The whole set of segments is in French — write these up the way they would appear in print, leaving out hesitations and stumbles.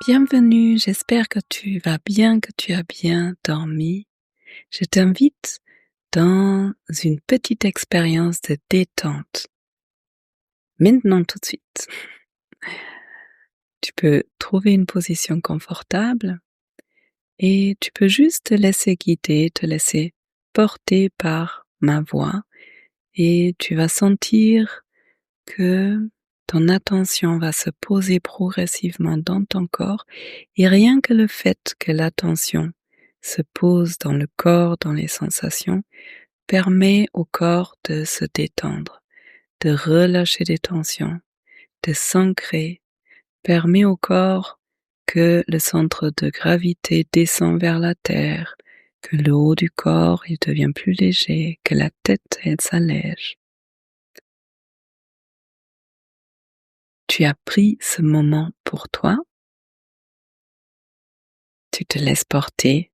Bienvenue, j'espère que tu vas bien, que tu as bien dormi. Je t'invite dans une petite expérience de détente. Maintenant, tout de suite. Tu peux trouver une position confortable et tu peux juste te laisser guider, te laisser porter par ma voix et tu vas sentir que ton attention va se poser progressivement dans ton corps et rien que le fait que l'attention se pose dans le corps, dans les sensations, permet au corps de se détendre, de relâcher des tensions, de s'ancrer, permet au corps que le centre de gravité descend vers la terre, que le haut du corps il devient plus léger, que la tête elle s'allège. Tu as pris ce moment pour toi, tu te laisses porter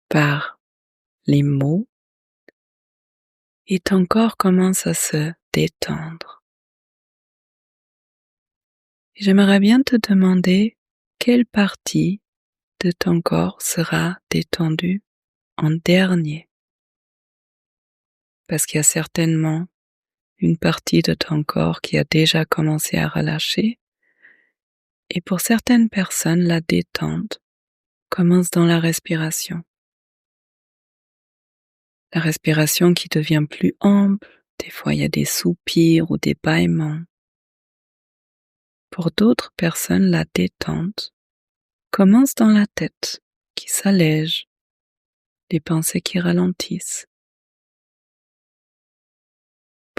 par les mots et ton corps commence à se détendre. Et j'aimerais bien te demander quelle partie de ton corps sera détendue en dernier, parce qu'il y a certainement une partie de ton corps qui a déjà commencé à relâcher et pour certaines personnes, la détente commence dans la respiration. La respiration qui devient plus ample, des fois il y a des soupirs ou des bâillements. Pour d'autres personnes, la détente commence dans la tête, qui s'allège, les pensées qui ralentissent.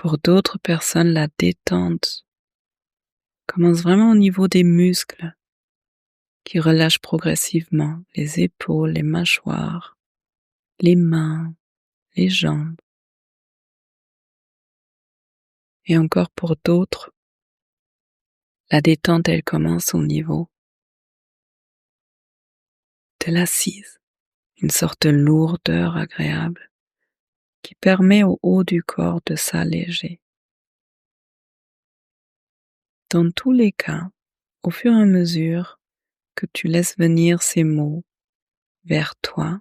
Pour d'autres personnes, la détente commence vraiment au niveau des muscles, qui relâchent progressivement les épaules, les mâchoires, les mains, les jambes. Et encore pour d'autres, la détente, elle commence au niveau de l'assise, une sorte de lourdeur agréable qui permet au haut du corps de s'alléger. Dans tous les cas, au fur et à mesure que tu laisses venir ces mots vers toi,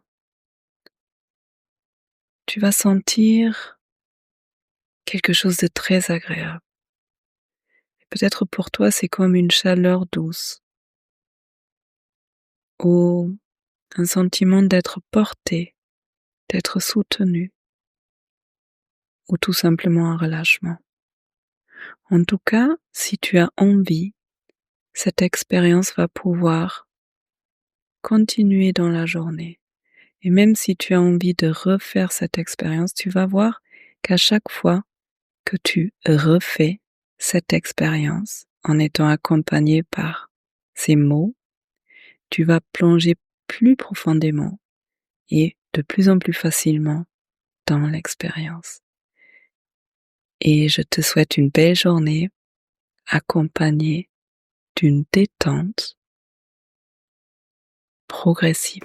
tu vas sentir quelque chose de très agréable. Et peut-être pour toi, c'est comme une chaleur douce ou un sentiment d'être porté, d'être soutenu ou tout simplement un relâchement. En tout cas, si tu as envie, cette expérience va pouvoir continuer dans la journée. Et même si tu as envie de refaire cette expérience, tu vas voir qu'à chaque fois que tu refais cette expérience en étant accompagné par ces mots, tu vas plonger plus profondément et de plus en plus facilement dans l'expérience. Et je te souhaite une belle journée accompagnée d'une détente progressive.